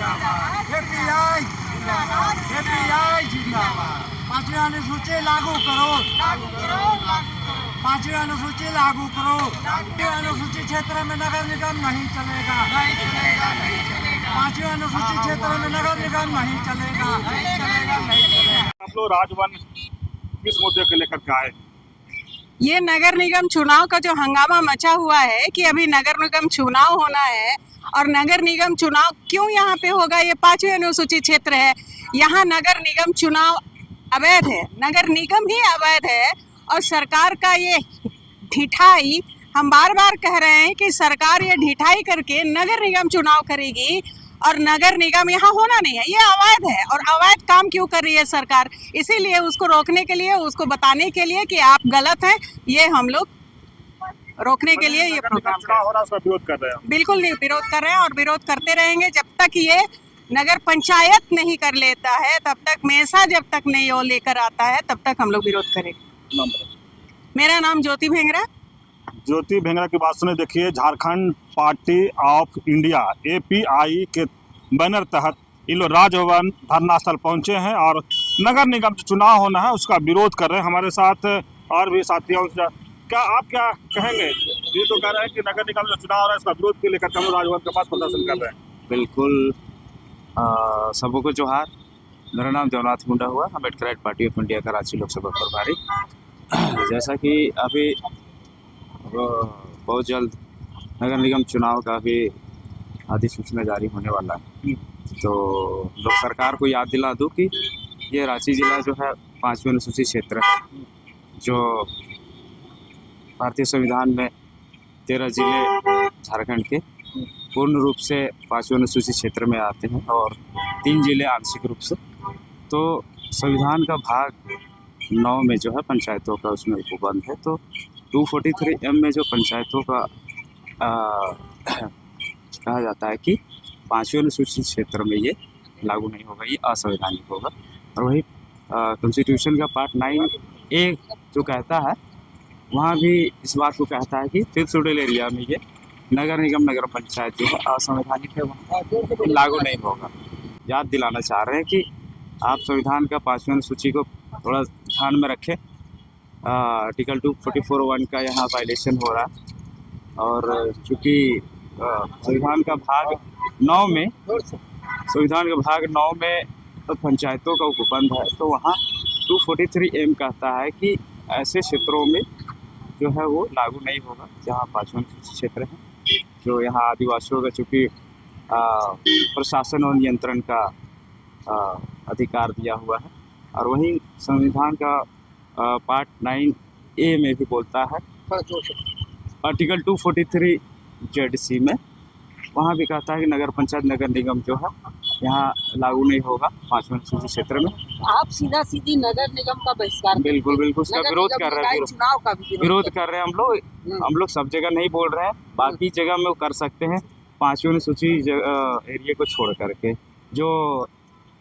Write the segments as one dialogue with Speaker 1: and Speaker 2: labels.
Speaker 1: API जिंदाबाद। पांचवी अनुसूची लागू करो, पांचवी अनुसूची लागू करो। अनुसूचित क्षेत्र में नगर निगम नहीं चलेगा, पांचवी अनुसूचित क्षेत्र में नगर निगम नहीं चलेगा।
Speaker 2: आप लोग राजवन किस मुद्दे को लेकर के आए?
Speaker 3: ये नगर निगम चुनाव का जो हंगामा मचा हुआ है कि अभी नगर निगम चुनाव होना है, और नगर निगम चुनाव क्यों यहाँ पे होगा? ये पांचवी अनुसूचित क्षेत्र है, यहाँ नगर निगम चुनाव अवैध है, नगर निगम ही अवैध है। और सरकार का ये ढिठाई, हम बार बार कह रहे हैं कि सरकार ये ढिठाई करके नगर निगम चुनाव करेगी, और नगर निगम यहाँ होना नहीं है, ये अवैध है। और अवैध काम क्यों कर रही है सरकार? इसीलिए उसको रोकने के लिए, उसको बताने के लिए कि आप गलत हैं, ये हम लोग रोकने के लिए ये प्रोग्राम
Speaker 2: चुनाव हो रहा है, उसका विरोध कर रहे हैं।
Speaker 3: बिल्कुल नहीं, विरोध कर रहे हैं और विरोध करते रहेंगे जब तक ये नगर पंचायत नहीं कर लेता है, तब तक मेसा जब तक नहीं वो लेकर आता है, तब तक हम लोग विरोध करेंगे। मेरा नाम ज्योति भेंगरा।
Speaker 2: ज्योति भेंगरा की बात सुने। देखिए, Jharkhand party of India API के बैनर तहत इन लोग राजभवन धरना स्थल पहुंचे हैं और नगर निगम जो चुनाव होना है उसका विरोध कर रहे हैं। हमारे साथ और भी साथियों से क्या आप क्या कहेंगे? ये तो कह रहे हैं कि नगर निगम जो चुनाव हो रहा है इसका विरोध के लेकर हम लोग राजभवन के पास प्रदर्शन कर रहे हैं।
Speaker 4: बिल्कुल, सबको जोहार। मेरा नाम देवनाथ मुंडा हुआ, अम्बेडकर पार्टी ऑफ इंडिया का रांची लोकसभा प्रभारी। जैसा कि अभी बहुत जल्द नगर निगम चुनाव का भी अधिसूचना जारी होने वाला है, तो लोग सरकार को याद दिला दूं कि ये रांची जिला जो है पांचवें अनुसूचित क्षेत्र है, जो भारतीय संविधान में 13 जिले झारखंड के पूर्ण रूप से पांचवें अनुसूचित क्षेत्र में आते हैं और 3 जिले आंशिक रूप से। तो संविधान का भाग 9 में जो है पंचायतों का उसमें उपबंध है, तो 243M में जो पंचायतों का कहा जाता है कि पांचवें अनुसूचित क्षेत्र में ये लागू नहीं होगा, ये असंवैधानिक होगा। और वही कॉन्स्टिट्यूशन का पार्ट 9A जो कहता है, वहाँ भी इस बात को कहता है कि 5th शेड्यूल एरिया में ये नगर निगम नगर पंचायत जो है असंवैधानिक है, वहाँ लागू नहीं होगा। याद दिलाना चाह रहे हैं कि आप संविधान का 5वीं अनुसूची को थोड़ा ध्यान में रखें। आर्टिकल 244(1) का यहाँ वायलेशन हो रहा है, और चूँकि संविधान का भाग 9 में तो पंचायतों का उपबंध है, तो वहाँ 243M कहता है कि ऐसे क्षेत्रों में जो है वो लागू नहीं होगा जहाँ पांचवें क्षेत्र है, जो यहाँ आदिवासियों का चूँकि प्रशासन और नियंत्रण का अधिकार दिया हुआ है। और वहीं संविधान का पार्ट 9A में भी बोलता है, आर्टिकल 243ZC में, वहाँ भी कहता है कि नगर पंचायत नगर निगम जो है यहाँ लागू नहीं होगा पांचवें अनुसूचित क्षेत्र में।
Speaker 5: आप सीधा सीधी नगर निगम का बहिष्कार,
Speaker 4: बिल्कुल बिल्कुल उसका विरोध कर रहे हैं,
Speaker 5: चुनाव का भी
Speaker 4: विरोध कर रहे हैं हम लोग सब जगह नहीं बोल रहे हैं, बाकी जगह में वो कर सकते हैं पांचवें अनुसूचित एरिया को छोड़ करके। जो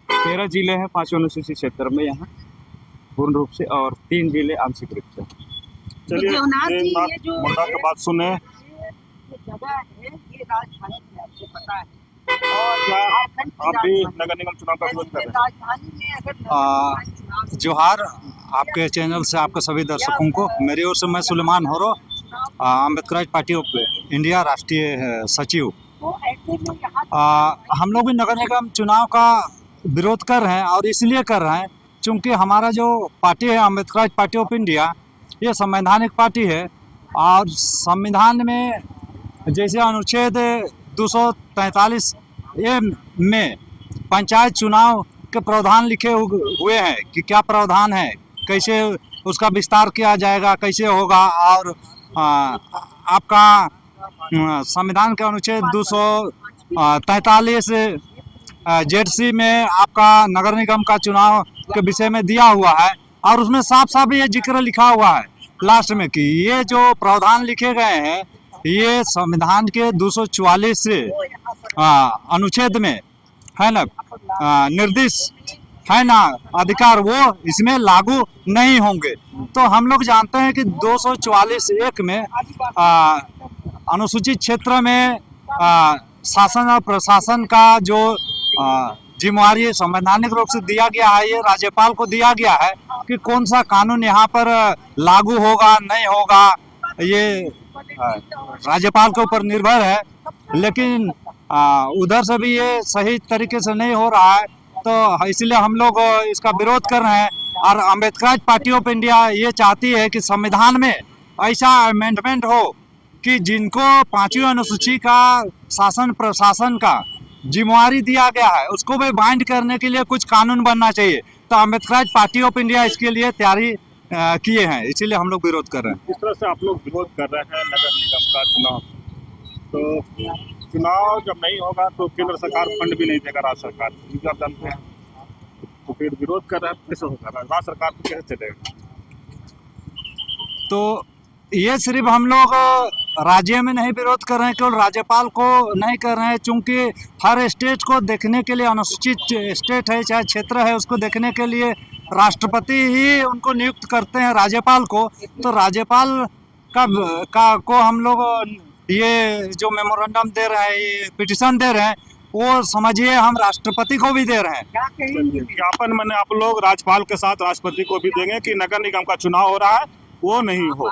Speaker 4: 13 जिले हैं पांचवें अनुसूचित क्षेत्र में यहाँ पूर्ण रूप से, और 3 जिले आंशिक रूप से।
Speaker 2: चलिए, मुद्दा की बात सुने।
Speaker 5: जगह है ये राजधानी है, आपको पता है,
Speaker 2: क्या आप भी नगर निगम चुनाव का विरोध कर रहे हैं?
Speaker 5: राजधानी में अगर
Speaker 6: जोहार आपके चैनल से आपके सभी दर्शकों को। मेरी ओर से मैं सुलेमान होरो, अम्बेडकर पार्टी ऑफ इंडिया राष्ट्रीय सचिव। हम लोग भी नगर निगम चुनाव का विरोध कर रहे हैं, और इसलिए कर रहे हैं क्योंकि हमारा जो पार्टी है अम्बेडकर पार्टी ऑफ इंडिया, ये संवैधानिक पार्टी है, और संविधान में जैसे अनुच्छेद 243A में पंचायत चुनाव के प्रावधान लिखे हुए हैं कि क्या प्रावधान है, कैसे उसका विस्तार किया जाएगा, कैसे होगा। और आपका संविधान के अनुच्छेद 243ZC में आपका नगर निगम का चुनाव के विषय में दिया हुआ है, और उसमें साफ साफ ये जिक्र लिखा हुआ है लास्ट में कि ये जो प्रावधान लिखे गए हैं ये संविधान के 244 अनुच्छेद में है ना निर्दिष्ट है ना अधिकार, वो इसमें लागू नहीं होंगे। तो हम लोग जानते हैं कि 244(1) में अनुसूचित क्षेत्र में शासन और प्रशासन का जो जिम्मेवारी संवैधानिक रूप से दिया गया है, ये राज्यपाल को दिया गया है कि कौन सा कानून यहाँ पर लागू होगा नहीं होगा, ये राज्यपाल के ऊपर निर्भर है। लेकिन उधर से भी ये सही तरीके से नहीं हो रहा है, तो इसलिए हम लोग इसका विरोध कर रहे हैं। और अम्बेडकर पार्टी ऑफ इंडिया ये चाहती है कि संविधान में ऐसा अमेंडमेंट हो कि जिनको 5वीं अनुसूची का शासन प्रशासन का जिम्मेवारी दिया गया है उसको भी बाइंड करने के लिए कुछ कानून बनना चाहिए। तो अम्बेडकर पार्टी ऑफ इंडिया इसके लिए तैयारी किए हैं, इसीलिए हम लोग विरोध कर रहे हैं।
Speaker 2: इस तरह से आप लोग विरोध कर रहे हैं नगर निगम का चुनाव, तो चुनाव जब नहीं होगा तो केंद्र सरकार फंड भी नहीं देगा राज्य सरकार, आप जानते हैं। तो फिर विरोध कर रहे हैं, कैसे होगा, राज्य सरकार को कैसे चलेगा?
Speaker 6: तो ये सिर्फ हम लोग राज्य में नहीं विरोध कर रहे हैं, केवल राज्यपाल को नहीं कर रहे हैं, चूंकि हर स्टेट को देखने के लिए, अनुसूचित स्टेट है चाहे क्षेत्र है, उसको देखने के लिए राष्ट्रपति ही उनको नियुक्त करते हैं राज्यपाल को। तो राज्यपाल को हम लोग ये जो मेमोरेंडम दे रहे हैं, ये पिटिशन दे रहे हैं, वो समझिए हम राष्ट्रपति को भी दे रहे हैं।
Speaker 2: ज्ञापन मैंने आप लोग राज्यपाल के साथ राष्ट्रपति को भी देंगे कि नगर निगम का चुनाव हो रहा है वो नहीं हो।